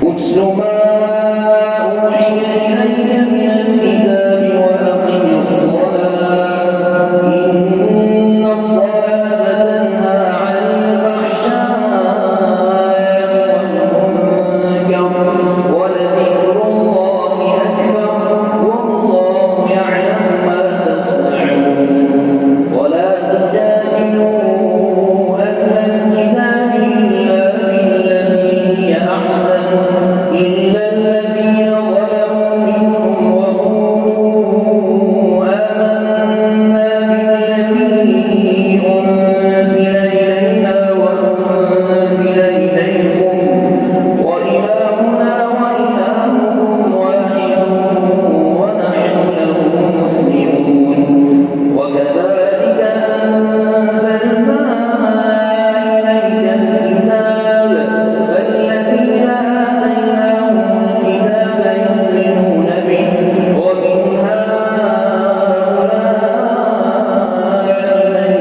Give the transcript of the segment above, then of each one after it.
اتل ما أوحي إليك من الكتاب وأقم الصلاة إن الصلاة تنهى عن الفحشاء والمنكر ولذكر الله أكبر والله يعلم ما تصنعون ولا تجادلوا أهل الكتاب إلا بالتي هي أحسن إلا الذين ظلموا منهم وقولوا آمنا بالذي أنزل إلينا وأنزل إليكم وإلهنا وإلهكم واحد ونحن له مسلمون وكذلك أنزلنا إليك الكتاب فالذين آتيناهم الكتاب يؤمنون به ومن هؤلاء من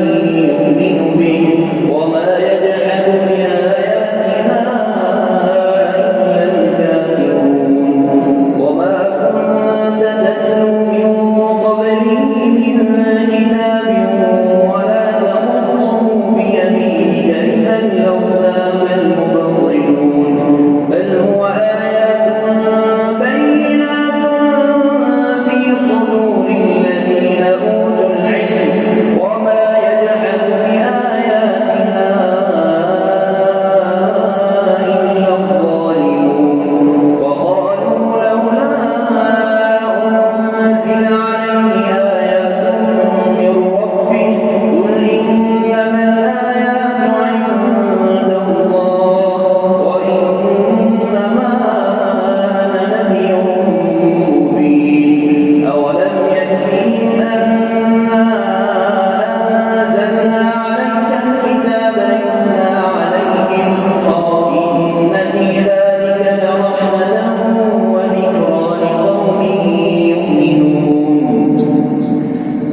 يؤمن به وما يجحد بآياتنا إلا الكافرون وما كنت تتلو من قبله من كتاب ولا تخطه بيمينك إذا لارتاب المبطلون بل هو آيات بينات في صدور الذين أوتوا العلم وما يجحد بآياتنا إلا الظالمون وقالوا لولا أنزل عليه آيات من ربه قل إنما الآيات عند الله وإنما أنا نذير مبين أولم يكفهم أنا أنزلنا عليك الكتاب يتلى عليهم إن في ذلك لرحمة وذكرى لقوم يؤمنون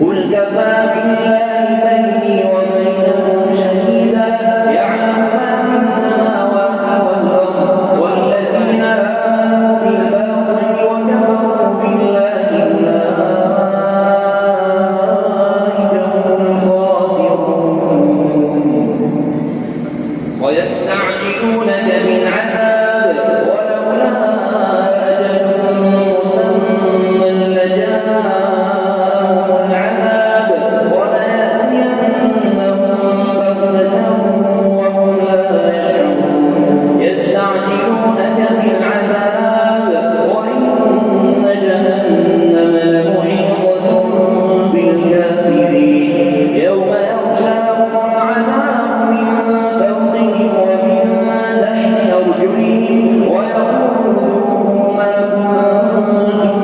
قل كفى بالله بيني وبينكم شهيدا يعلم ما في السماوات والأرض والذين آمنوا بالباطل وكفروا بالله أولئك هم الخاسرون ويستعجلونك بالعذاب ولولا أجل مسمى لجاءهم العذاب وليأتينهم بغتة وهم لا يشعرون يستعجلونك بالعذاب وإن جهنم لمحيطة بالكافرين يوم يغشاهم العذاب من فوقهم ومن تحت أرجلهم ويقول ذوقوا ما كنتم